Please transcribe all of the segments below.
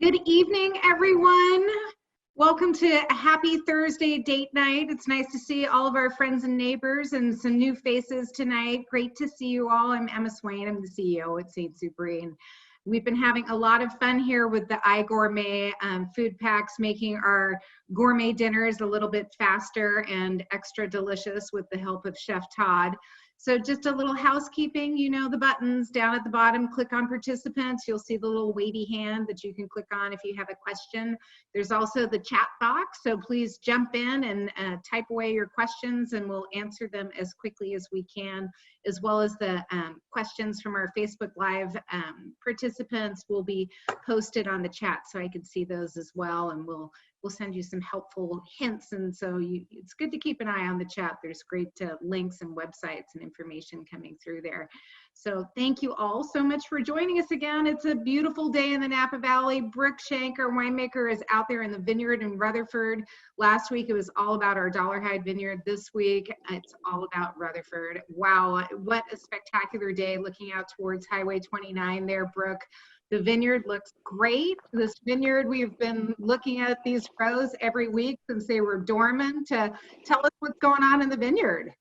Good evening, everyone. Welcome to a happy Thursday date night. It's nice to see all of our friends and neighbors and some new faces tonight. Great to see you all. I'm Emma Swain. I'm the CEO at St. Supéry, and we've been having a lot of fun here with the iGourmet food packs, making our gourmet dinners a little bit faster and extra delicious with the help of Chef Tod. So just a little housekeeping, you know the buttons down at the bottom, click on participants. You'll see the little wavy hand that you can click on if you have a question. There's also the chat box, so please jump in and type away your questions and we'll answer them as quickly as we can, as well as the questions from our Facebook Live participants will be posted on the chat so I can see those as well, and we'll send you some helpful hints. And so it's good to keep an eye on the chat. There's great links and websites and information coming through there. So thank you all so much for joining us again. It's a beautiful day in the Napa Valley. Brooke Shenk, our winemaker, is out there in the vineyard in Rutherford. Last week, it was all about our Dollarhide vineyard. This week, it's all about Rutherford. Wow, what a spectacular day looking out towards Highway 29 there, Brooke. The vineyard looks great. This vineyard, we've been looking at these rows every week since they were dormant. Tell us what's going on in the vineyard.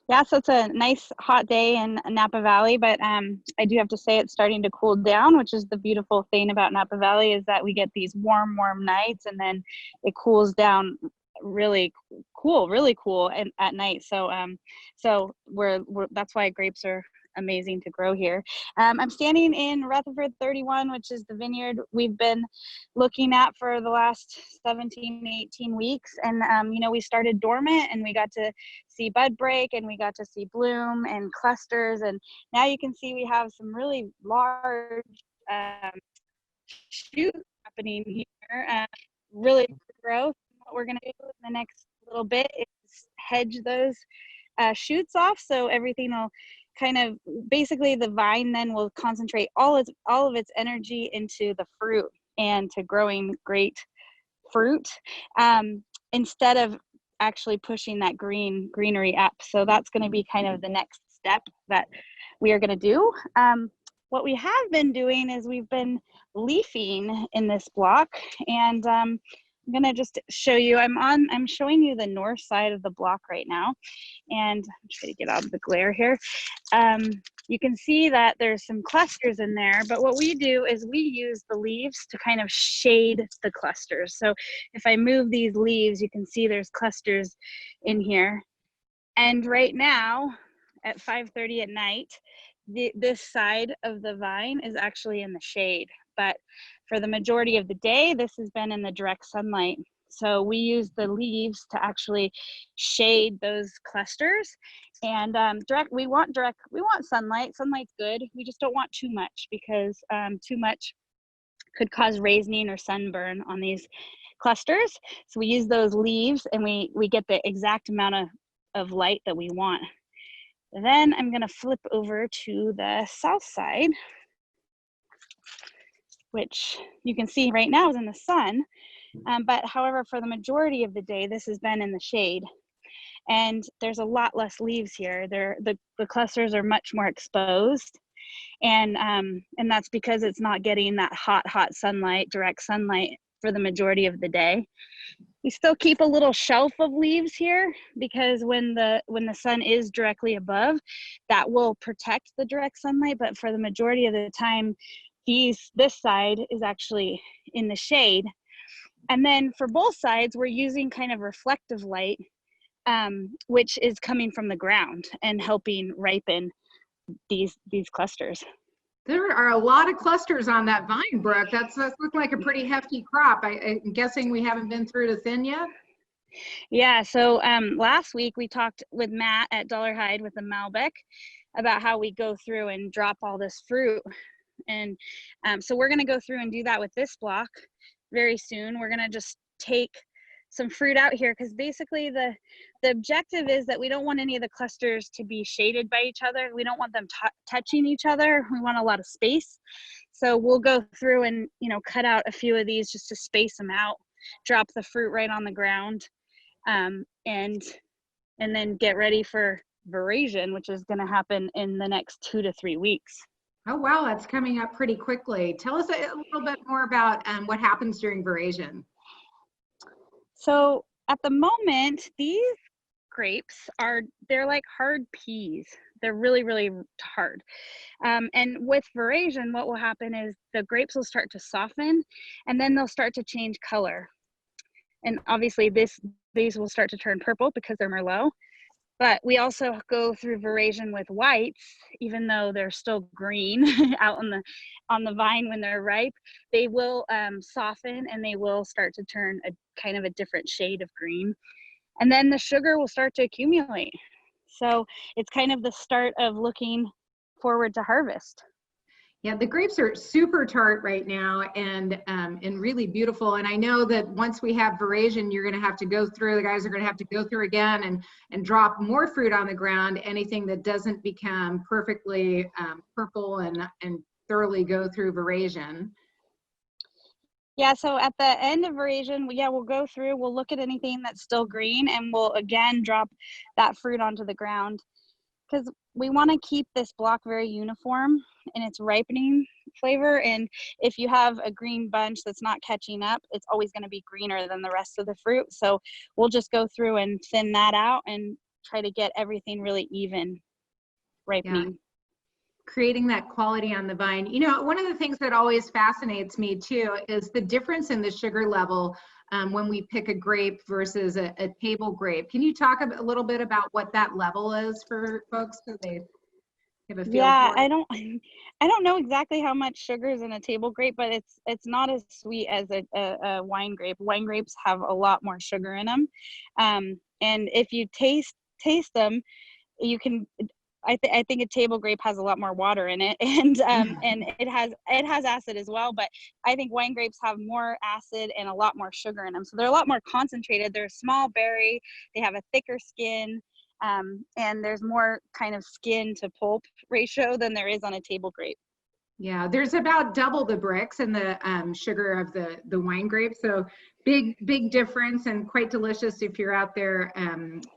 Yeah, so it's a nice hot day in Napa Valley, but I do have to say it's starting to cool down, which is the beautiful thing about Napa Valley, is that we get these warm nights and then it cools down really cool and at night. So that's why grapes are amazing to grow here. I'm standing in Rutherford 31, which is the vineyard we've been looking at for the last 18 weeks. And, we started dormant and we got to see bud break and we got to see bloom and clusters. And now you can see we have some really large shoots happening here, really growth. What we're going to do in the next little bit is hedge those shoots off, so everything will kind of, basically the vine then will concentrate all of its energy into the fruit and to growing great fruit, instead of actually pushing that greenery up. So that's going to be kind of the next step that we are going to do. What we have been doing is we've been leafing in this block, and I'm going to just show you, I'm showing you the north side of the block right now, and I'm trying to get out of the glare here. You can see that there's some clusters in there, but what we do is we use the leaves to kind of shade the clusters. So if I move these leaves, you can see there's clusters in here. And right now at 5:30 at night, this side of the vine is actually in the shade, but for the majority of the day, this has been in the direct sunlight. So we use the leaves to actually shade those clusters. And we want sunlight. Sunlight's good. We just don't want too much, because too much could cause raining or sunburn on these clusters. So we use those leaves and we get the exact amount of light that we want. Then I'm going to flip over to the south side, which you can see right now is in the sun. But however, for the majority of the day, this has been in the shade. And there's a lot less leaves here. The clusters are much more exposed. And that's because it's not getting that hot sunlight, direct sunlight, for the majority of the day. We still keep a little shelf of leaves here, because when the sun is directly above, that will protect the direct sunlight. But for the majority of the time, this side is actually in the shade. And then for both sides, we're using kind of reflective light, which is coming from the ground and helping ripen these clusters. There are a lot of clusters on that vine, Brooke. That's looked like a pretty hefty crop. I'm guessing we haven't been through to thin yet? Yeah, so last week we talked with Matt at Dollarhide with the Malbec about how we go through and drop all this fruit. And so we're going to go through and do that with this block very soon. We're going to just take some fruit out here, because basically the objective is that we don't want any of the clusters to be shaded by each other. We don't want them touching each other. We want a lot of space. So we'll go through and, cut out a few of these just to space them out, drop the fruit right on the ground, and then get ready for veraison, which is going to happen in the next 2 to 3 weeks. Oh, wow, that's coming up pretty quickly. Tell us a little bit more about what happens during veraison. So at the moment, these grapes they're like hard peas. They're really, really hard. And with veraison, what will happen is the grapes will start to soften and then they'll start to change color. And obviously these will start to turn purple because they're Merlot. But we also go through veraison with whites, even though they're still green out on the vine when they're ripe. They will soften and they will start to turn a kind of a different shade of green. And then the sugar will start to accumulate. So it's kind of the start of looking forward to harvest. Yeah, the grapes are super tart right now and really beautiful. And I know that once we have veraison, you're going to have to go through. The guys are going to have to go through again and drop more fruit on the ground. Anything that doesn't become perfectly purple and thoroughly go through veraison. Yeah, so at the end of veraison, we'll go through, we'll look at anything that's still green, and we'll again drop that fruit onto the ground, because we want to keep this block very uniform in its ripening flavor. And if you have a green bunch that's not catching up, it's always going to be greener than the rest of the fruit. So we'll just go through and thin that out and try to get everything really even ripening. Yeah. Creating that quality on the vine. You know, one of the things that always fascinates me too is the difference in the sugar level when we pick a grape versus a table grape. Can you talk a little bit about what that level is for folks so they have a feel Yeah, for it? I don't know exactly how much sugar is in a table grape, but it's not as sweet as a wine grape. Wine grapes have a lot more sugar in them, and if you taste them, you can. I think a table grape has a lot more water in it, and it has acid as well. But I think wine grapes have more acid and a lot more sugar in them, so they're a lot more concentrated. They're a small berry. They have a thicker skin, and there's more kind of skin to pulp ratio than there is on a table grape. Yeah, there's about double the Brix and the sugar of the wine grape. So big difference and quite delicious if you're out there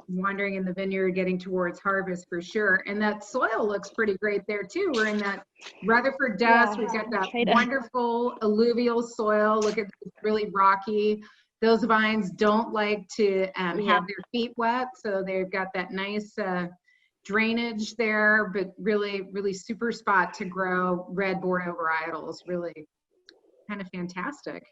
wandering in the vineyard getting towards harvest for sure. And that soil looks pretty great there too. We're in that Rutherford dust. Yeah, We've got that try to. wonderful alluvial soil. Look at it's really rocky. Those vines don't like to Yeah. have their feet wet, so they've got that nice drainage there, but really super spot to grow red Bordeaux varietals. Really kind of fantastic.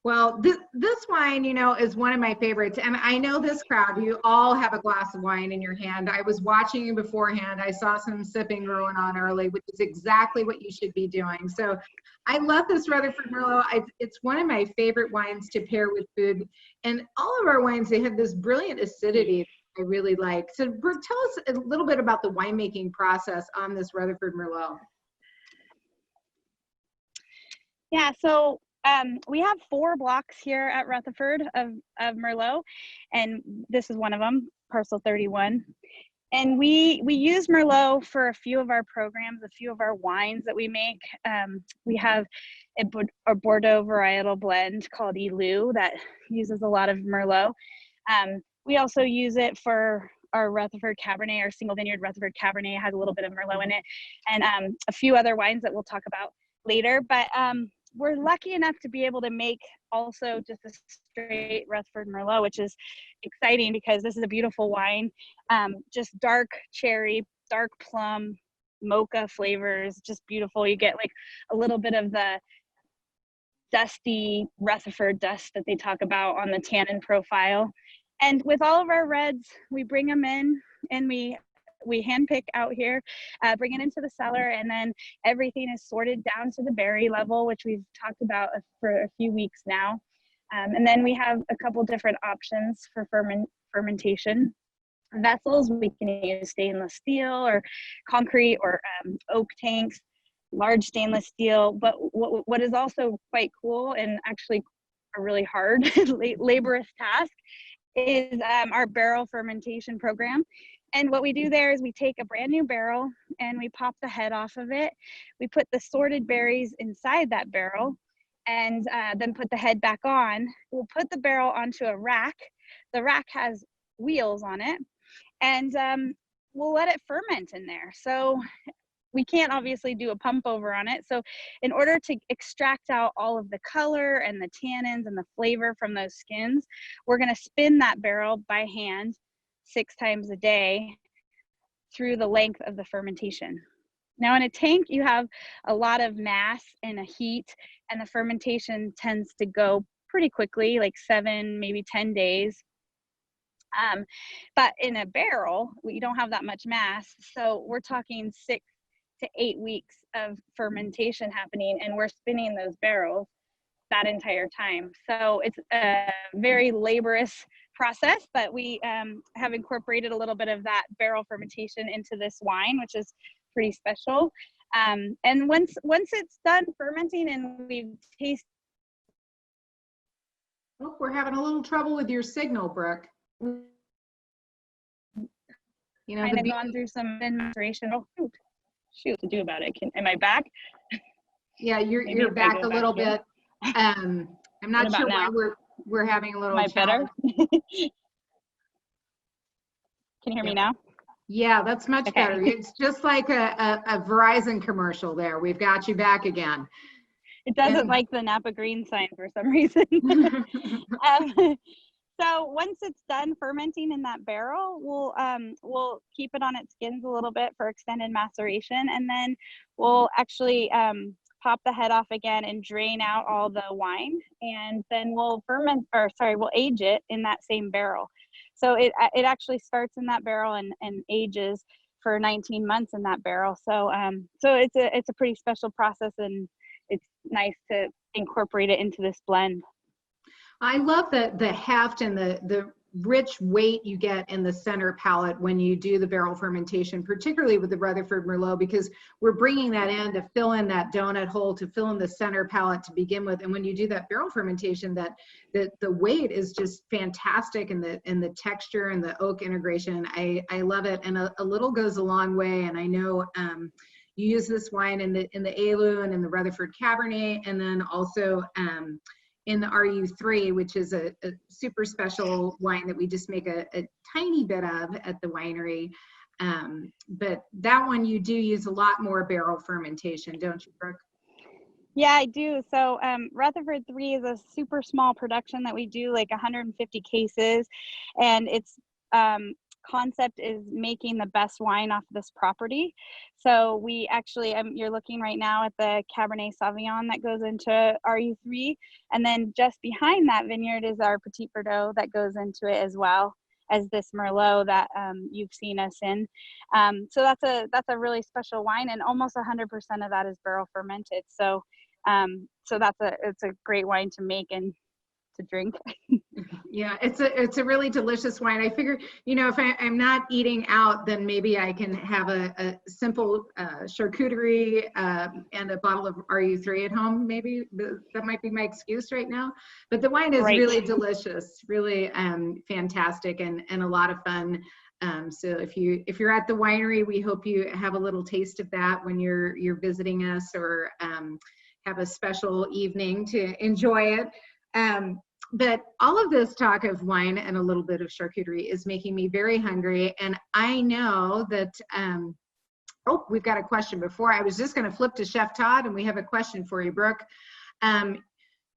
Well, this wine, you know, is one of my favorites. And I know this crowd, you all have a glass of wine in your hand. I was watching you beforehand. I saw some sipping going on early, which is exactly what you should be doing. So I love this Rutherford Merlot. It's one of my favorite wines to pair with food. And all of our wines, they have this brilliant acidity I really like. So Brooke, tell us a little bit about the winemaking process on this Rutherford Merlot. Yeah, so we have 4 blocks here at Rutherford of Merlot, and this is one of them, parcel 31. And we use Merlot for a few of our programs, a few of our wines that we make. We have a Bordeaux varietal blend called Ilou that uses a lot of Merlot. We also use it for our Rutherford Cabernet, our single vineyard Rutherford Cabernet has a little bit of Merlot in it, and a few other wines that we'll talk about later. But we're lucky enough to be able to make also just a straight Rutherford Merlot, which is exciting because this is a beautiful wine. Just dark cherry, dark plum, mocha flavors, just beautiful. You get like a little bit of the dusty Rutherford dust that they talk about on the tannin profile. And with all of our reds, we bring them in and we handpick out here, bring it into the cellar, and then everything is sorted down to the berry level, which we've talked about for a few weeks now. And then we have a couple different options for fermentation vessels. We can use stainless steel or concrete or oak tanks, large stainless steel. But what is also quite cool and actually a really hard laborious task is our barrel fermentation program. And what we do there is we take a brand new barrel and we pop the head off of it. We put the sorted berries inside that barrel and then put the head back on. We'll put the barrel onto a rack. The rack has wheels on it, and we'll let it ferment in there. So we can't obviously do a pump over on it. So in order to extract out all of the color and the tannins and the flavor from those skins, we're going to spin that barrel by hand 6 times a day through the length of the fermentation. Now in a tank, you have a lot of mass and a heat, and the fermentation tends to go pretty quickly, like 7, maybe 10 days. But in a barrel, we don't have that much mass. So we're talking 6 to 8 weeks of fermentation happening, and we're spinning those barrels that entire time. So it's a very laborious process, but we have incorporated a little bit of that barrel fermentation into this wine, which is pretty special. And once it's done fermenting and we've tasted. Oh, we're having a little trouble with your signal, Brooke. You know, Kind of gone through some maceration. Oh, shoot, to do about it. Am I back? Yeah, you're back a little bit. I'm not sure why we're having a little. Am I better? Can you hear me now? Yeah, that's much better. It's just like a Verizon commercial there. We've got you back again. It doesn't like the Napa green sign for some reason. So once it's done fermenting in that barrel, we'll keep it on its skins a little bit for extended maceration, and then we'll actually pop the head off again and drain out all the wine, and then we'll age it in that same barrel. So it actually starts in that barrel and ages for 19 months in that barrel. So so it's a pretty special process, and it's nice to incorporate it into this blend. I love the heft and the rich weight you get in the center palate when you do the barrel fermentation, particularly with the Rutherford Merlot, because we're bringing that in to fill in that donut hole, to fill in the center palate to begin with. And when you do that barrel fermentation, that the weight is just fantastic, and the texture and the oak integration. I love it, and a little goes a long way. And I know you use this wine in the Ailu and in the Rutherford Cabernet, and then also in the RU3, which is a super special wine that we just make a tiny bit of at the winery. But that one you do use a lot more barrel fermentation, don't you, Brooke? Yeah, I do. So Rutherford 3 is a super small production that we do, like 150 cases, and its concept is making the best wine off this property. So we actually, you're looking right now at the Cabernet Sauvignon that goes into RU3, and then just behind that vineyard is our Petit Verdot that goes into it, as well as this Merlot that you've seen us in. So that's a really special wine, and almost 100% of that is barrel fermented. So so it's a great wine to make and to drink. Yeah, it's a really delicious wine. I figure, if I'm not eating out, then maybe I can have a simple charcuterie and a bottle of RU3 at home. Maybe that might be my excuse right now. But the wine is really delicious, really fantastic, and a lot of fun. So if you're at the winery, we hope you have a little taste of that when you're visiting us, or have a special evening to enjoy it. But all of this talk of wine and a little bit of charcuterie is making me very hungry. And I know that, we've got a question before. I was just going to flip to Chef Tod, and we have a question for you, Brooke.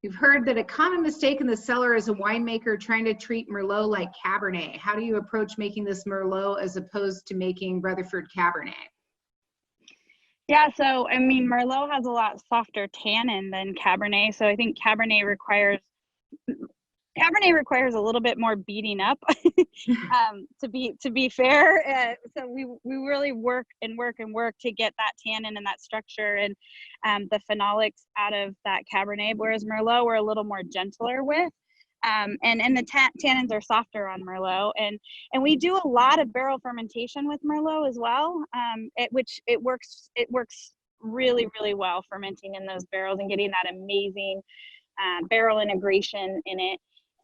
You've heard that a common mistake in the cellar is a winemaker trying to treat Merlot like Cabernet. How do you approach making this Merlot as opposed to making Rutherford Cabernet? Yeah, so I mean, Merlot has a lot softer tannin than Cabernet, so I think Cabernet requires a little bit more beating up to be fair. So we really work to get that tannin and that structure and the phenolics out of that Cabernet, whereas Merlot we're a little more gentler with. And the tannins are softer on Merlot, and we do a lot of barrel fermentation with Merlot as well, which it works really, really well fermenting in those barrels and getting that amazing barrel integration in it.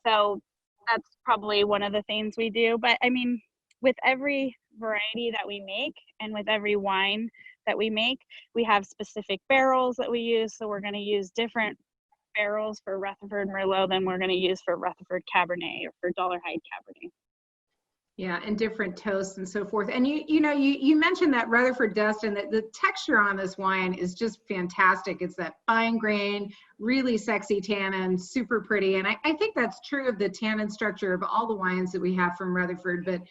So that's probably one of the things we do. But I mean, with every variety that we make and with every wine that we make, we have specific barrels that we use. So we're going to use different barrels for Rutherford Merlot than we're going to use for Rutherford Cabernet or for Dollar Hyde Cabernet. Yeah, and different toasts and so forth. And you mentioned that Rutherford dust, and the texture on this wine is just fantastic. It's that fine grain, really sexy tannin, super pretty. And I think that's true of the tannin structure of all the wines that we have from Rutherford. But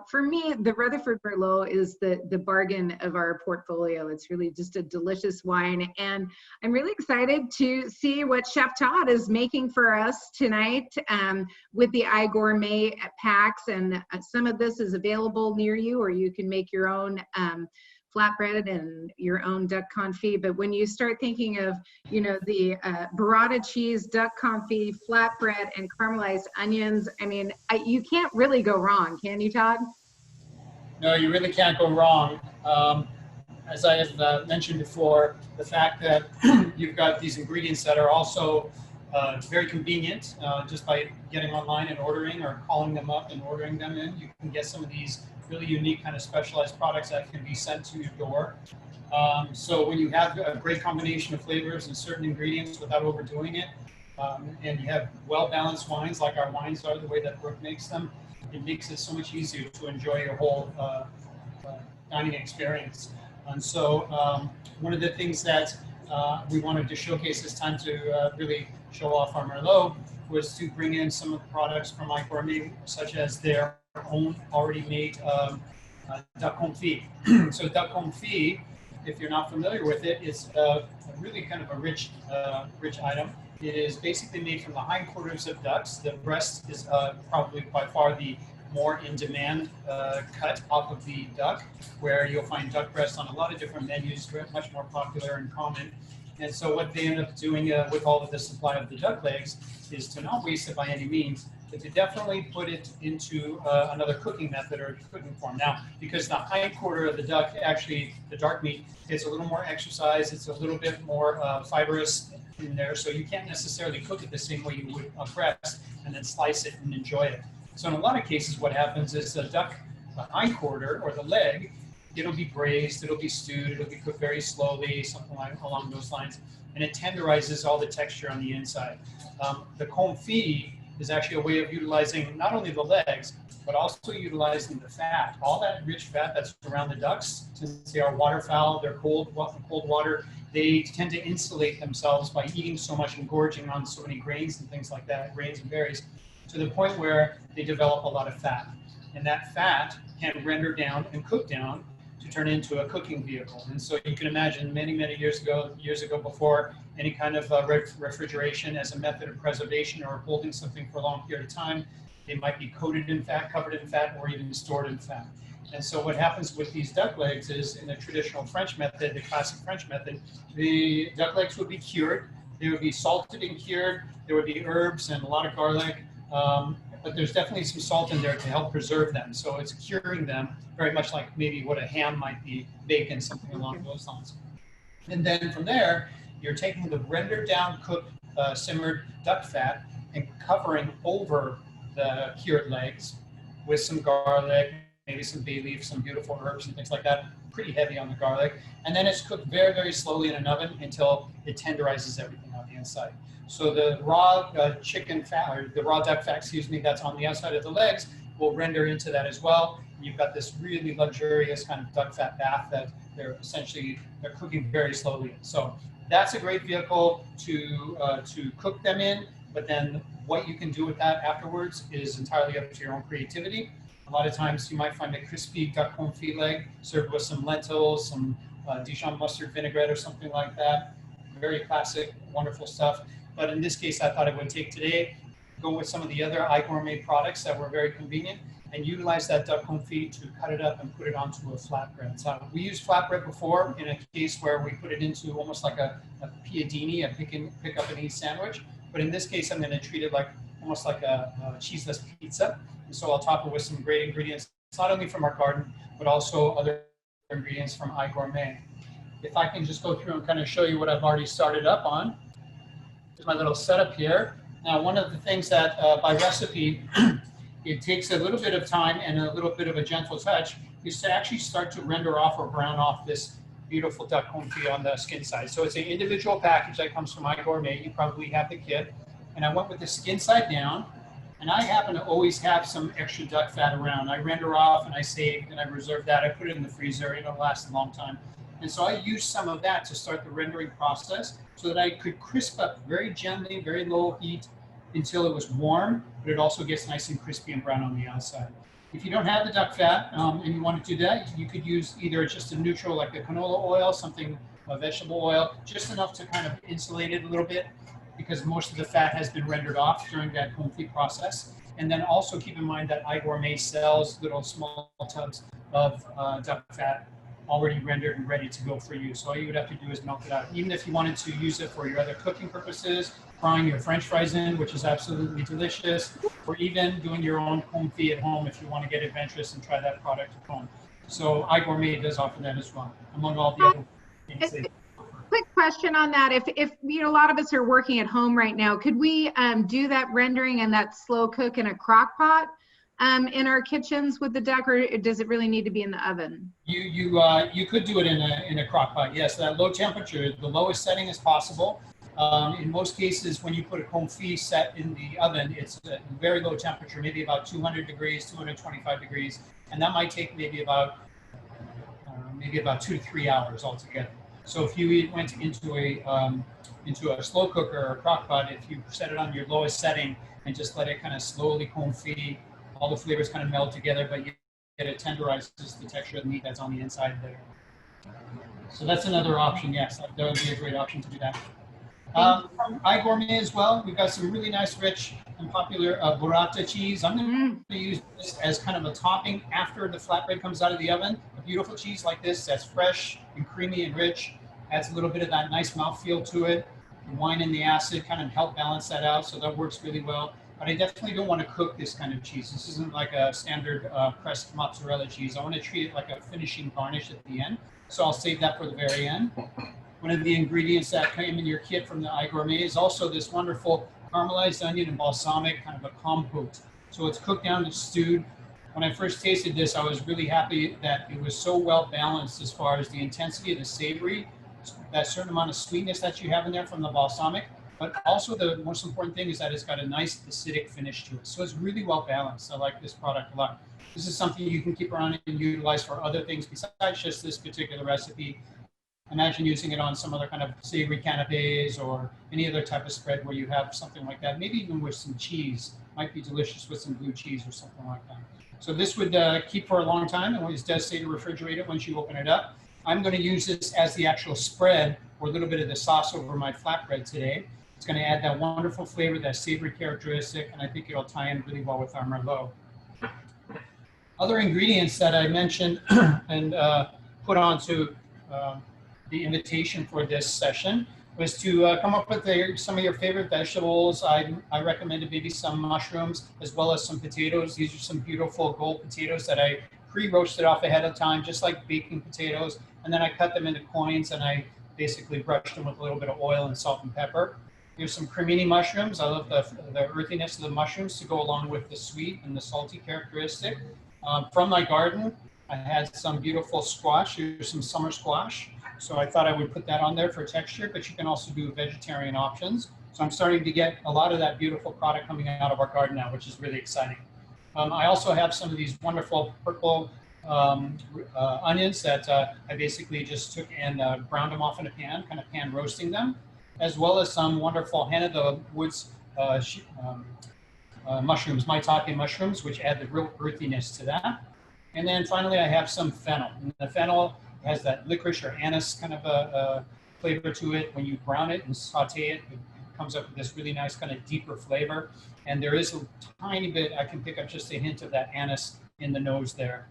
for me, the Rutherford Merlot is the bargain of our portfolio. It's really just a delicious wine. And I'm really excited to see what Chef Tod is making for us tonight with the iGourmet packs. And some of this is available near you, or you can make your own flatbread and your own duck confit. But when you start thinking of, the burrata cheese, duck confit, flatbread, and caramelized onions, I mean, you can't really go wrong, can you, Tod? No, you really can't go wrong. As I have mentioned before, the fact that you've got these ingredients that are also very convenient, just by getting online and ordering or calling them up and ordering them in, you can get some of these really unique kind of specialized products that can be sent to your door. So when you have a great combination of flavors and certain ingredients without overdoing it, and you have well-balanced wines like our wines are, the way that Brooke makes them, it makes it so much easier to enjoy your whole dining experience. And so one of the things that we wanted to showcase this time to really show off our Merlot was to bring in some of the products from iGourmet, such as their own already made Duck Confit. So Duck Confit, if you're not familiar with it, is a really kind of a rich item. It is basically made from the hindquarters of ducks. The breast is probably by far the more in-demand cut off of the duck, where you'll find duck breast on a lot of different menus, much more popular and common. And so what they end up doing with all of the supply of the duck legs is to not waste it by any means, but to definitely put it into another cooking method or cooking form. Now, because the hind quarter of the duck, actually the dark meat, it's a little more exercise, it's a little bit more fibrous in there, so you can't necessarily cook it the same way you would a breast and then slice it and enjoy it. So in a lot of cases, what happens is the duck, the hind quarter or the leg, it'll be braised, it'll be stewed, it'll be cooked very slowly, something like along those lines, and it tenderizes all the texture on the inside. The confit is actually a way of utilizing not only the legs, but also utilizing the fat, all that rich fat that's around the ducks. Since they are waterfowl, they're cold water, they tend to insulate themselves by eating so much and gorging on so many grains and things like that, grains and berries, to the point where they develop a lot of fat. And that fat can render down and cook down to turn into a cooking vehicle. And so you can imagine many years ago, before any kind of refrigeration as a method of preservation or holding something for a long period of time, they might be coated in fat, covered in fat, or even stored in fat. And so what happens with these duck legs is, in the traditional French method, the classic French method, the duck legs would be cured. They would be salted and cured. There would be herbs and a lot of garlic. But there's definitely some salt in there to help preserve them. So it's curing them very much like maybe what a ham might be, bacon, something along those lines. And then from there, you're taking the rendered down, cooked, simmered duck fat and covering over the cured legs with some garlic, maybe some bay leaf, some beautiful herbs and things like that, pretty heavy on the garlic. And then it's cooked very slowly in an oven until it tenderizes everything on the inside. So the raw chicken fat, or the raw duck fat, that's on the outside of the legs will render into that as well. You've got this really luxurious kind of duck fat bath that they're cooking very slowly. So that's a great vehicle to cook them in, but then what you can do with that afterwards is entirely up to your own creativity. A lot of times you might find a crispy duck confit leg served with some lentils, some Dijon mustard vinaigrette or something like that. Very classic, wonderful stuff. But in this case, I thought it would take today, go with some of the other iGourmet products that were very convenient and utilize that duck confit to cut it up and put it onto a flatbread. So we used flatbread before in a case where we put it into almost like a piadini, a pick up and eat sandwich. But in this case, I'm going to treat it like almost like a cheeseless pizza. And so I'll top it with some great ingredients, not only from our garden, but also other ingredients from iGourmet. If I can just go through and kind of show you what I've already started up on. Here's my little setup here. Now, one of the things that by recipe, it takes a little bit of time and a little bit of a gentle touch is to actually start to render off or brown off this beautiful duck confit on the skin side. So it's an individual package that comes from iGourmet. You probably have the kit. And I went with the skin side down. And I happen to always have some extra duck fat around. I render off and I save and I reserve that. I put it in the freezer. It'll last a long time. And so I used some of that to start the rendering process so that I could crisp up very gently, very low heat until it was warm, but it also gets nice and crispy and brown on the outside. If you don't have the duck fat and you want to do that, you could use either just a neutral like a canola oil, something, a vegetable oil, just enough to kind of insulate it a little bit because most of the fat has been rendered off during that confit process. And then also keep in mind that iGourmet sells little small tubs of duck fat already rendered and ready to go for you. So all you would have to do is melt it out. Even if you wanted to use it for your other cooking purposes, frying your French fries in, which is absolutely delicious, or even doing your own confit at home if you want to get adventurous and try that product at home. So iGourmet does offer that as well, among all the other things they offer. Quick question on that. If you know, a lot of us are working at home right now, could we do that rendering and that slow cook in a crock pot in our kitchens with the duck, or does it really need to be in the oven? You could do it in a crock pot, yes. That low temperature, the lowest setting as possible. In most cases, when you put a confit set in the oven, it's a very low temperature, maybe about 200 degrees, 225 degrees, and that might take maybe about 2 to 3 hours altogether. So if you went into a slow cooker or a crock pot, if you set it on your lowest setting and just let it kind of slowly confit, all the flavors kind of meld together, but yet it tenderizes the texture of the meat that's on the inside there. So that's another option, yes. That would be a great option to do that. From iGourmet as well, we've got some really nice, rich, and popular burrata cheese. I'm going to use this as kind of a topping after the flatbread comes out of the oven. A beautiful cheese like this that's fresh and creamy and rich, adds a little bit of that nice mouthfeel to it. The wine and the acid kind of help balance that out, so that works really well. But I definitely don't want to cook this kind of cheese. This isn't like a standard pressed mozzarella cheese. I want to treat it like a finishing garnish at the end. So I'll save that for the very end. One of the ingredients that came in your kit from the iGourmet is also this wonderful caramelized onion and balsamic kind of a compote. So it's cooked down and stewed. When I first tasted this, I was really happy that it was so well balanced as far as the intensity of the savory, that certain amount of sweetness that you have in there from the balsamic, but also the most important thing is that it's got a nice acidic finish to it. So it's really well balanced. I like this product a lot. This is something you can keep around and utilize for other things besides just this particular recipe. Imagine using it on some other kind of savory canapes or any other type of spread where you have something like that. Maybe even with some cheese. Might be delicious with some blue cheese or something like that. So this would keep for a long time, and it does say to refrigerate it once you open it up. I'm going to use this as the actual spread or a little bit of the sauce over my flatbread today. It's going to add that wonderful flavor, that savory characteristic, and I think it'll tie in really well with our Merlot. Other ingredients that I mentioned and put onto the invitation for this session was to come up with some of your favorite vegetables. I recommended maybe some mushrooms as well as some potatoes. These are some beautiful gold potatoes that I pre-roasted off ahead of time, just like baking potatoes. And then I cut them into coins and I basically brushed them with a little bit of oil and salt and pepper. Here's some cremini mushrooms. I love the earthiness of the mushrooms to go along with the sweet and the salty characteristic. From my garden, I had some beautiful squash. Here's some summer squash. So I thought I would put that on there for texture, but you can also do vegetarian options. So I'm starting to get a lot of that beautiful product coming out of our garden now, which is really exciting. I also have some of these wonderful purple onions that I basically just took and browned them off in a pan, kind of pan roasting them, as well as some wonderful Hannah the Woods mushrooms, maitake mushrooms, which add the real earthiness to that. And then finally, I have some fennel. And the fennel has that licorice or anise kind of a flavor to it. When you brown it and saute it, it comes up with this really nice kind of deeper flavor. And there is a tiny bit, I can pick up just a hint of that anise in the nose there.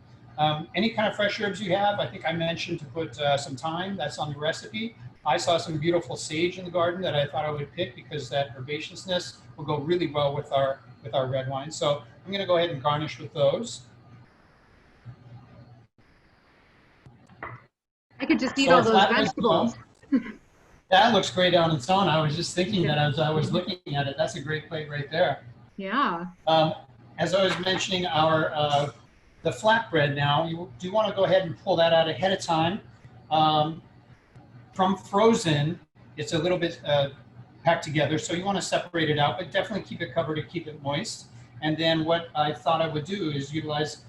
Any kind of fresh herbs you have, I think I mentioned to put some thyme, that's on the recipe. I saw some beautiful sage in the garden that I thought I would pick because that herbaceousness will go really well with our red wine. So I'm gonna go ahead and garnish with those. I could just eat all those vegetables. That looks great on its own. I was just thinking that as I was looking at it. That's a great plate right there. Yeah. As I was mentioning, the flatbread now, you do want to go ahead and pull that out ahead of time. From frozen, it's a little bit packed together, so you want to separate it out, but definitely keep it covered to keep it moist. And then what I thought I would do is utilize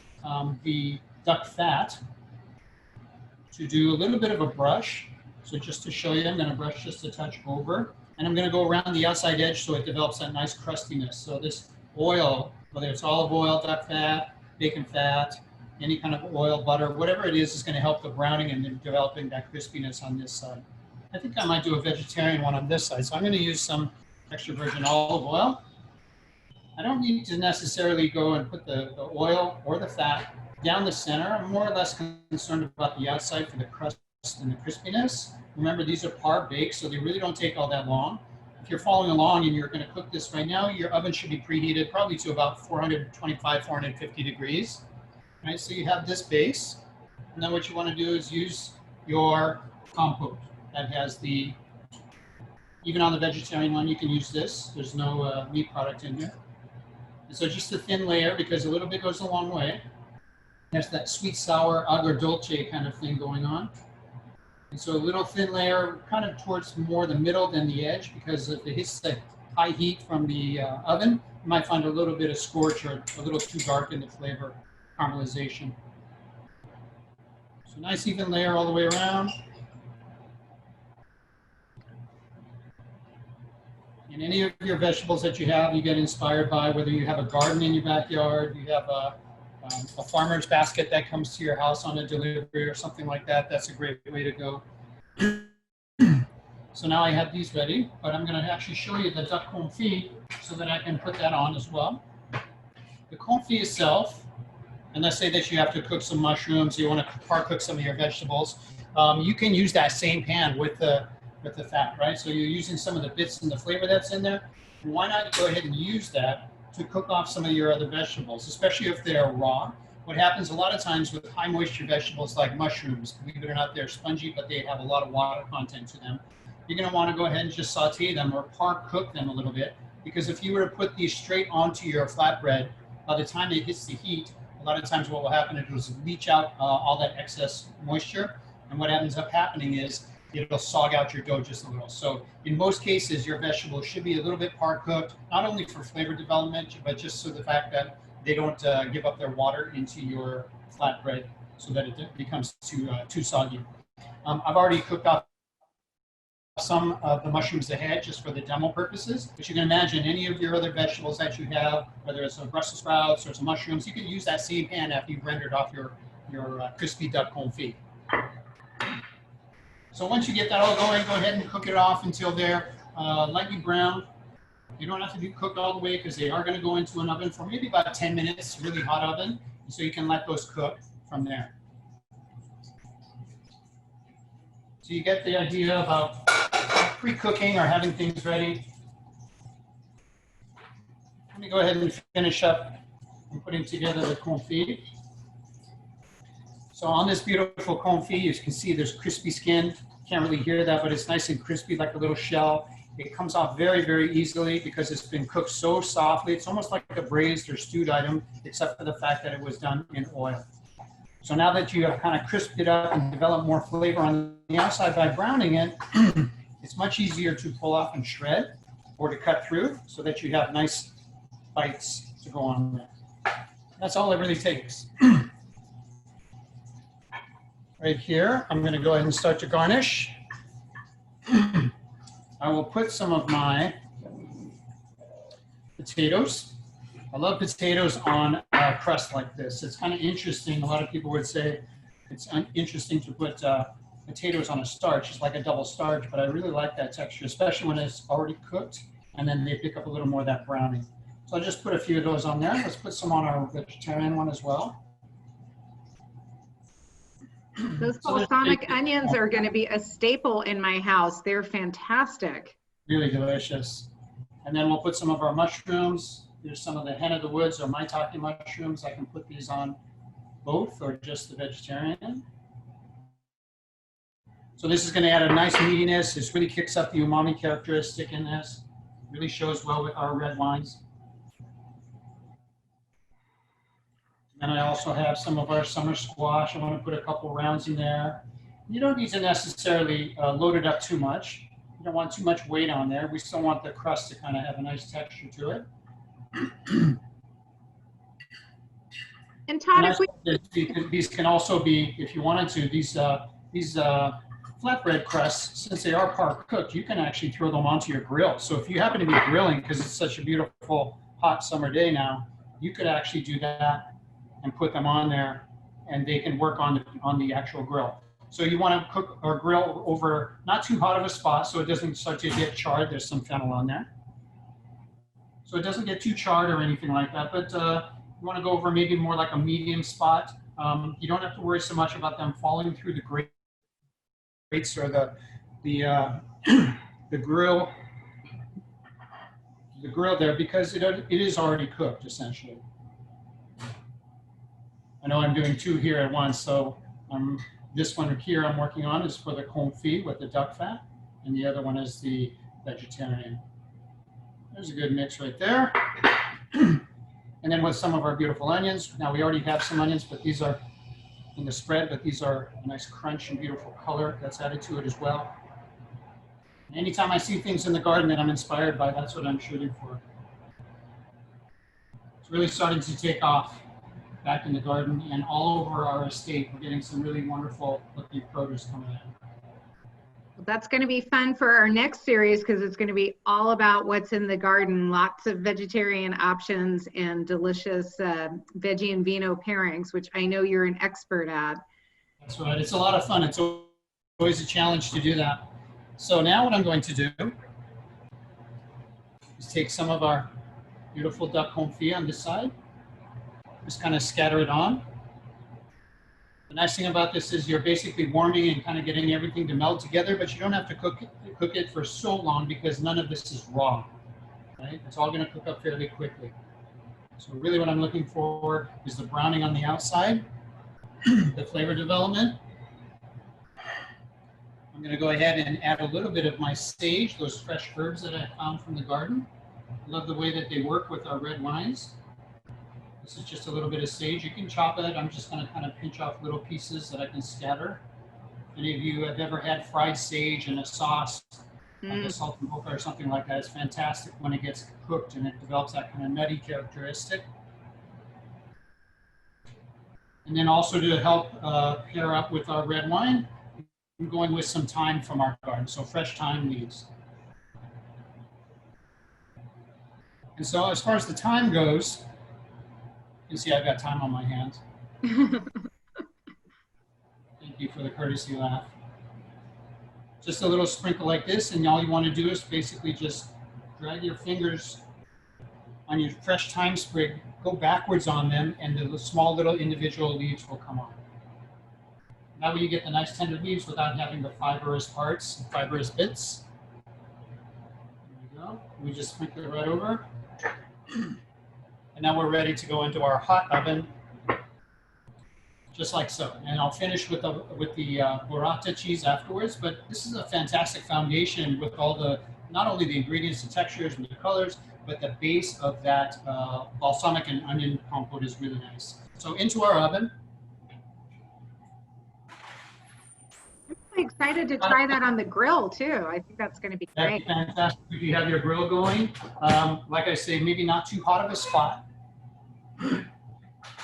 the duck fat to do a little bit of a brush. So just to show you, I'm going to brush just a touch over, and I'm going to go around the outside edge so it develops that nice crustiness. So this oil, whether it's olive oil, duck fat, bacon fat, any kind of oil, butter, whatever it is going to help the browning and then developing that crispiness on this side. I think I might do a vegetarian one on this side. So I'm going to use some extra virgin olive oil. I don't need to necessarily go and put the oil or the fat down the center. I'm more or less concerned about the outside for the crust and the crispiness. Remember, these are par baked, so they really don't take all that long. If you're following along and you're going to cook this right now, your oven should be preheated probably to about 425, 450 degrees. Right, so you have this base, and then what you want to do is use your compote that has the, even on the vegetarian one, you can use this. There's no meat product in here. And so just a thin layer, because a little bit goes a long way. There's that sweet, sour, agrodolce kind of thing going on. And so a little thin layer, kind of towards more the middle than the edge, because if it hits the high heat from the oven, you might find a little bit of scorch or a little too dark in the flavor caramelization. So nice even layer all the way around. And any of your vegetables that you have, you get inspired by, whether you have a garden in your backyard, you have a farmer's basket that comes to your house on a delivery or something like that. That's a great way to go. So now I have these ready, but I'm going to actually show you the duck confit so that I can put that on as well. The confit itself, and let's say that you have to cook some mushrooms, you want to part cook some of your vegetables, you can use that same pan with the fat, right? So you're using some of the bits and the flavor that's in there. Why not go ahead and use that to cook off some of your other vegetables, especially if they're raw. What happens a lot of times with high moisture vegetables like mushrooms, believe it or not, they're spongy, but they have a lot of water content to them. You're going to want to go ahead and just saute them or par cook them a little bit, because if you were to put these straight onto your flatbread, by the time it hits the heat, a lot of times what will happen is leach out all that excess moisture, and what ends up happening is it'll sog out your dough just a little. So in most cases, your vegetables should be a little bit par cooked, not only for flavor development, but just so the fact that they don't give up their water into your flatbread so that it becomes too soggy. I've already cooked off some of the mushrooms ahead just for the demo purposes, but you can imagine any of your other vegetables that you have, whether it's some Brussels sprouts or some mushrooms, you can use that same pan after you've rendered off your crispy duck confit. So once you get that all going, go ahead and cook it off until they're lightly brown. You don't have to be cooked all the way because they are going to go into an oven for maybe about 10 minutes, really hot oven, so you can let those cook from there. So you get the idea about pre-cooking or having things ready. Let me go ahead and finish up and putting together the confit. So on this beautiful confit, you can see there's crispy skin. Can't really hear that, but it's nice and crispy like a little shell. It comes off very, very easily because it's been cooked so softly. It's almost like a braised or stewed item, except for the fact that it was done in oil. So now that you have kind of crisped it up and developed more flavor on the outside by browning it, it's much easier to pull off and shred or to cut through so that you have nice bites to go on there. That's all it really takes. Right here, I'm going to go ahead and start to garnish. I will put some of my potatoes. I love potatoes on a crust like this. It's kind of interesting. A lot of people would say it's interesting to put potatoes on a starch. It's like a double starch, but I really like that texture, especially when it's already cooked, and then they pick up a little more of that browning. So I'll just put a few of those on there. Let's put some on our vegetarian one as well. Those balsamic onions are going to be a staple in my house. They're fantastic. Really delicious. And then we'll put some of our mushrooms. Here's some of the hen of the woods or maitake mushrooms. I can put these on both or just the vegetarian. So this is going to add a nice meatiness. This really kicks up the umami characteristic in this. Really shows well with our red wines. And I also have some of our summer squash. I want to put a couple rounds in there. You don't need to necessarily load it up too much. You don't want too much weight on there. We still want the crust to kind of have a nice texture to it. And The Todd, nice if we, part is these can also be, if you wanted to, these flatbread crusts, since they are part cooked, you can actually throw them onto your grill. So if you happen to be grilling, because it's such a beautiful hot summer day now, you could actually do that and put them on there, and they can work on the actual grill. So you want to cook or grill over not too hot of a spot so it doesn't start to get charred. There's some fennel on there. So it doesn't get too charred or anything like that, but you want to go over maybe more like a medium spot. You don't have to worry so much about them falling through the grates or the grill there, because it is already cooked essentially. I know I'm doing two here at once, so this one here I'm working on is for the confit with the duck fat, and the other one is the vegetarian. There's a good mix right there. And then with some of our beautiful onions. Now we already have some onions, but these are in the spread, but these are a nice crunch and beautiful color that's added to it as well. And anytime I see things in the garden that I'm inspired by, that's what I'm shooting for. It's really starting to take off back in the garden and all over our estate. We're getting some really wonderful looking produce coming in. that's going to be fun for our next series, because it's going to be all about what's in the garden. Lots of vegetarian options and delicious veggie and vino pairings, which I know you're an expert at. That's right. It's a lot of fun. It's always a challenge to do that. So now what I'm going to do is take some of our beautiful duck confit on this side, just kind of scatter it on. The nice thing about this is you're basically warming and kind of getting everything to meld together, but you don't have to cook it for so long because none of this is raw, right? It's all going to cook up fairly quickly. So really what I'm looking for is the browning on the outside, the flavor development. I'm going to go ahead and add a little bit of my sage, those fresh herbs that I found from the garden. I love the way that they work with our red wines. This is just a little bit of sage. You can chop it. I'm just going to kind of pinch off little pieces that I can scatter. Any of you have ever had fried sage in a sauce, like a salt and pepper or something like that? It's fantastic when it gets cooked and it develops that kind of nutty characteristic. And then also to help pair up with our red wine, I'm going with some thyme from our garden, so fresh thyme leaves. And so as far as the thyme goes, you can see I've got thyme on my hands. Thank you for the courtesy laugh. Just a little sprinkle like this, and all you want to do is basically just drag your fingers on your fresh thyme sprig, go backwards on them, and the small little individual leaves will come on. That way you get the nice tender leaves without having the fibrous parts, fibrous bits. There we go. We just sprinkle it right over. And now we're ready to go into our hot oven, just like so. And I'll finish with the burrata cheese afterwards, but this is a fantastic foundation with all the, not only the ingredients, the textures and the colors, but the base of that balsamic and onion compote is really nice. So into our oven. I'm really excited to try that on the grill too. I think that's going to be great. That'd be fantastic if you have your grill going. Like I say, maybe not too hot of a spot.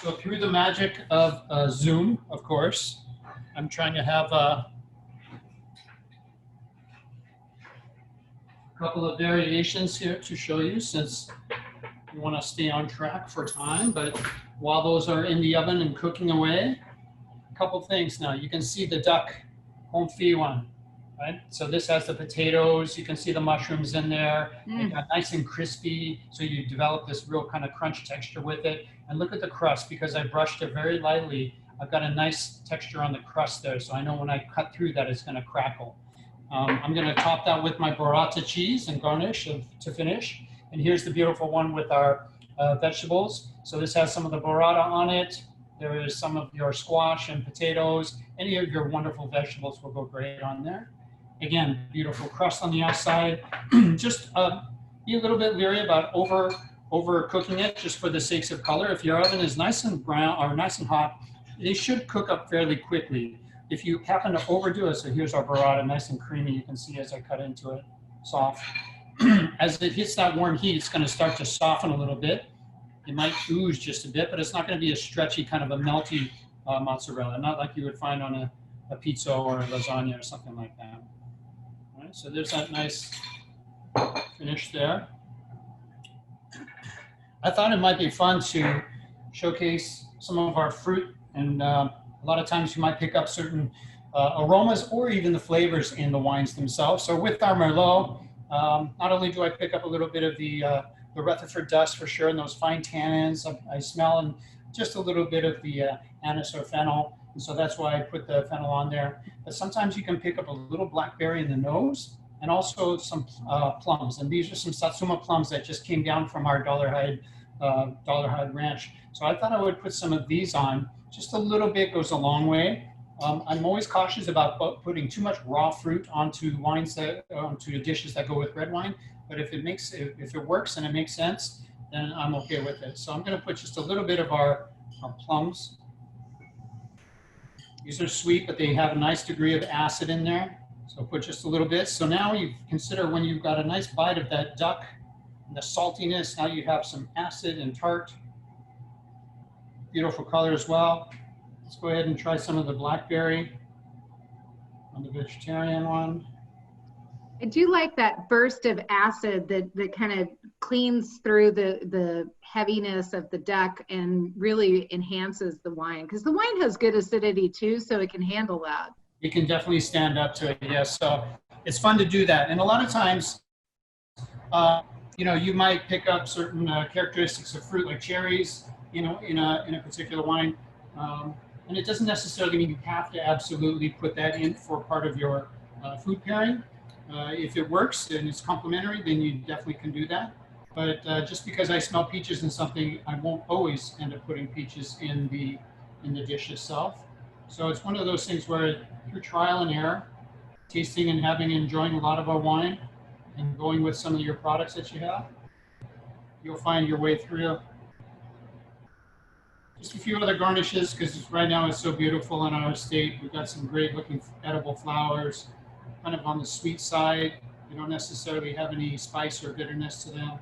So through the magic of Zoom, of course, I'm trying to have a couple of variations here to show you, since you want to stay on track for time. But while those are in the oven and cooking away, a couple things. Now you can see the duck confit one, right? So this has the potatoes. You can see the mushrooms in there. They got nice and crispy, so you develop this real kind of crunch texture with it. And look at the crust, because I brushed it very lightly. I've got a nice texture on the crust there, so I know when I cut through that, it's going to crackle. I'm going to top that with my burrata cheese and garnish to finish. And here's the beautiful one with our vegetables. So this has some of the burrata on it. There is some of your squash and potatoes. Any of your wonderful vegetables will go great on there. Again, beautiful crust on the outside. Just be a little bit leery about overcooking it, just for the sakes of color. If your oven is nice and brown or nice and hot, they should cook up fairly quickly. If you happen to overdo it, so here's our burrata, nice and creamy. You can see as I cut into it, soft. As it hits that warm heat, it's going to start to soften a little bit. it might ooze just a bit, but it's not going to be a stretchy kind of a melty mozzarella, not like you would find on a pizza or a lasagna or something like that. All right, so there's that nice finish there. I thought it might be fun to showcase some of our fruit, and a lot of times you might pick up certain aromas or even the flavors in the wines themselves. So with our Merlot, not only do I pick up a little bit of the Rutherford dust for sure, and those fine tannins I smell, and just a little bit of the anise or fennel, and so that's why I put the fennel on there. But sometimes you can pick up a little blackberry in the nose, and also some plums. And these are some Satsuma plums that just came down from our Dollarhide Ranch. So I thought I would put some of these on. Just a little bit goes a long way. I'm always cautious about putting too much raw fruit onto wines onto dishes that go with red wine. But if it works and it makes sense, then I'm okay with it. So I'm going to put just a little bit of our plums. These are sweet, but they have a nice degree of acid in there. So put just a little bit. So now you consider when you've got a nice bite of that duck and the saltiness, now you have some acid and tart. Beautiful color as well. Let's go ahead and try some of the blackberry on the vegetarian one. I do like that burst of acid that kind of cleans through the heaviness of the duck and really enhances the wine, because the wine has good acidity too, so it can handle that. You can definitely stand up to it, yes. So it's fun to do that. And a lot of times, you might pick up certain characteristics of fruit like cherries, in a particular wine. And it doesn't necessarily mean you have to absolutely put that in for part of your food pairing. If it works and it's complementary, then you definitely can do that. But just because I smell peaches in something, I won't always end up putting peaches in the dish itself. So it's one of those things where through trial and error, tasting and enjoying a lot of our wine and going with some of your products that you have, you'll find your way through. Just a few other garnishes, because right now it's so beautiful in our estate. We've got some great looking edible flowers, kind of on the sweet side. They don't necessarily have any spice or bitterness to them,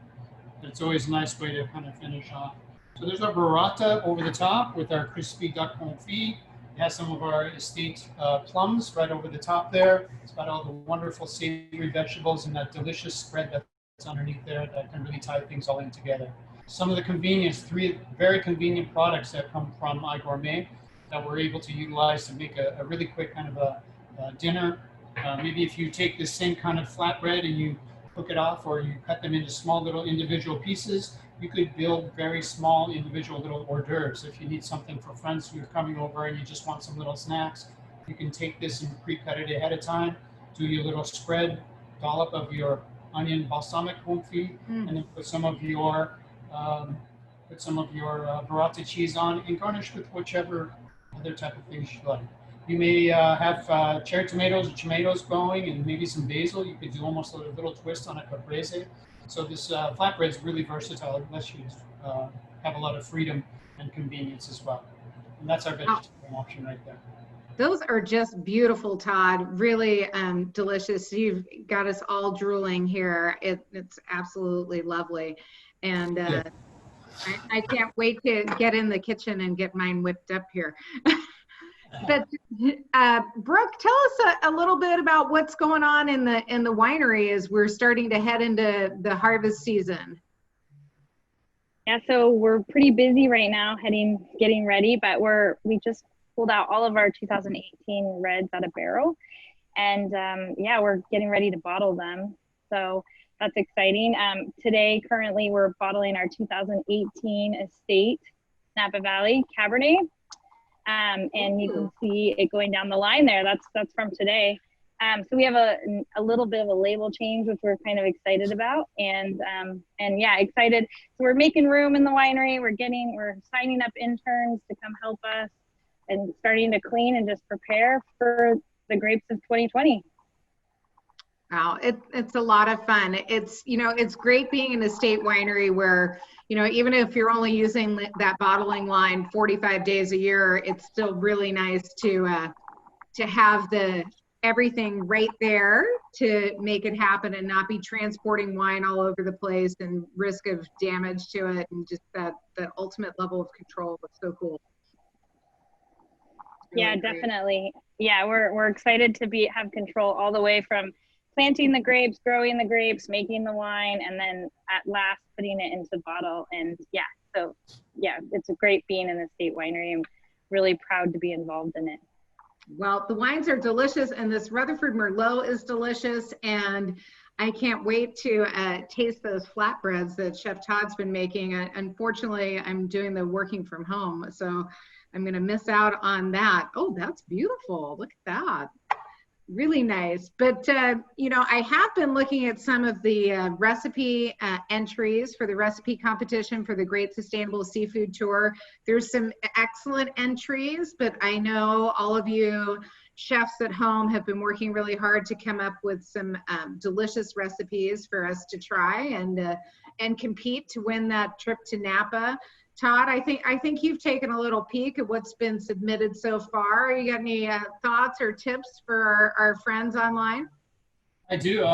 but it's always a nice way to kind of finish off. So there's our burrata over the top with our crispy duck confit. It has some of our estate plums right over the top there. It's got all the wonderful savory vegetables and that delicious spread that's underneath there that can really tie things all in together. Some of the convenience, 3 very convenient products that come from iGourmet that we're able to utilize to make a really quick kind of a dinner. Maybe if you take this same kind of flatbread and you cook it off, or you cut them into small little individual pieces, you could build very small individual little hors d'oeuvres. If you need something for friends who are coming over and you just want some little snacks, you can take this and pre-cut it ahead of time, do your little spread, dollop of your onion balsamic confit, and then put some of your burrata cheese on and garnish with whichever other type of things you like. You may have cherry tomatoes or tomatoes going and maybe some basil. You could do almost a little twist on a caprese. So this flatbread is really versatile. It lets you have a lot of freedom and convenience as well. And that's our vegetarian option right there. Those are just beautiful, Todd. Really delicious. You've got us all drooling here. It's absolutely lovely. And Yeah. I can't wait to get in the kitchen and get mine whipped up here. But Brooke, tell us a little bit about what's going on in the winery as we're starting to head into the harvest season. Yeah, so we're pretty busy right now getting ready, but we just pulled out all of our 2018 reds out of barrel, and we're getting ready to bottle them. So that's exciting. Today, currently, we're bottling our 2018 Estate Napa Valley Cabernet. And you can see it going down the line there. That's from today. So we have a little bit of a label change, which we're kind of excited about, and excited. So we're making room in the winery. We're signing up interns to come help us and starting to clean and just prepare for the grapes of 2020. Wow, it's a lot of fun. It's great being in a estate winery where, even if you're only using that bottling line 45 days a year, it's still really nice to have the everything right there to make it happen and not be transporting wine all over the place and risk of damage to it, and just that ultimate level of control was so cool. Really yeah, great. definitely. Yeah, we're excited to have control all the way from planting the grapes, growing the grapes, making the wine, and then at last putting it into bottle. And yeah, so yeah, it's a great being in the Estate Winery. I'm really proud to be involved in it. Well, the wines are delicious, and this Rutherford Merlot is delicious, and I can't wait to taste those flatbreads that Chef Tod's been making. Unfortunately, I'm doing the working from home, so I'm going to miss out on that. Oh, that's beautiful. Look at that. Really nice. But, you know, I have been looking at some of the recipe entries for the recipe competition for the Great Sustainable Seafood Tour. There's some excellent entries, but I know all of you chefs at home have been working really hard to come up with some delicious recipes for us to try and compete to win that trip to Napa. Tod, I think you've taken a little peek at what's been submitted so far. You got any thoughts or tips for our friends online? I do.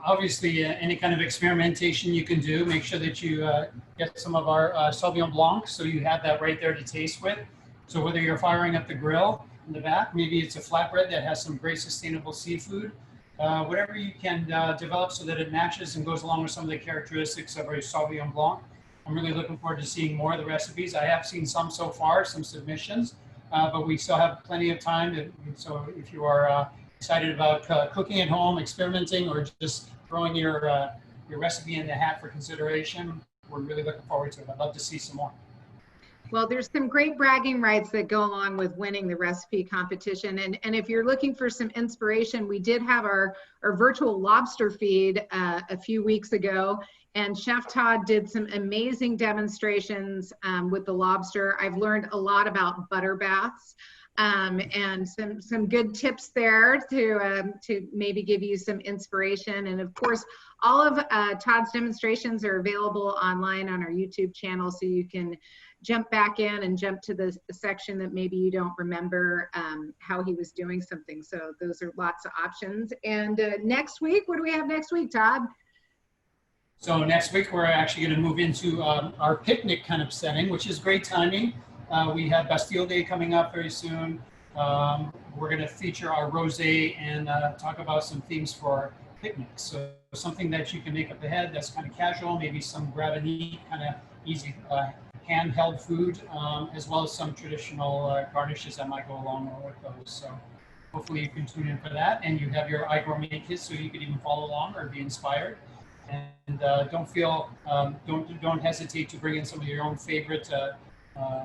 Obviously, any kind of experimentation you can do, make sure that you get some of our Sauvignon Blanc, so you have that right there to taste with. So whether you're firing up the grill in the back, maybe it's a flatbread that has some great sustainable seafood, whatever you can develop so that it matches and goes along with some of the characteristics of a Sauvignon Blanc. I'm really looking forward to seeing more of the recipes. I have seen some so far, some submissions, but we still have plenty of time. So if you are excited about cooking at home, experimenting, or just throwing your recipe in the hat for consideration, we're really looking forward to it. I'd love to see some more. Well, there's some great bragging rights that go along with winning the recipe competition. And if you're looking for some inspiration, we did have our virtual lobster feed a few weeks ago, and Chef Tod did some amazing demonstrations with the lobster. I've learned a lot about butter baths and some good tips there to maybe give you some inspiration. And of course, all of Tod's demonstrations are available online on our YouTube channel, so you can jump back in and jump to the section that maybe you don't remember how he was doing something. So those are lots of options. And next week, what do we have next week, Tod? So next week, we're actually going to move into our picnic kind of setting, which is great timing. We have Bastille Day coming up very soon. We're going to feature our rosé and talk about some themes for our picnics. So something that you can make up ahead that's kind of casual, maybe some grab and eat, kind of easy handheld food, as well as some traditional garnishes that might go along with those. So hopefully you can tune in for that, and you have your iGourmet kit so you can even follow along or be inspired. And don't hesitate to bring in some of your own favorite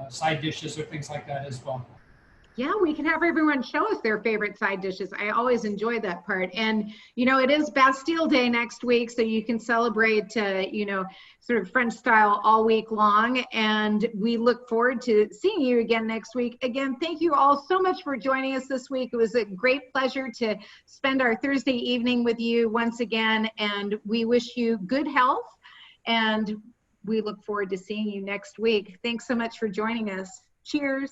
side dishes or things like that as well. Yeah, we can have everyone show us their favorite side dishes. I always enjoy that part. And, you know, it is Bastille Day next week, so you can celebrate, you know, sort of French style all week long. And we look forward to seeing you again next week. Again, thank you all so much for joining us this week. It was a great pleasure to spend our Thursday evening with you once again. And we wish you good health. And we look forward to seeing you next week. Thanks so much for joining us. Cheers.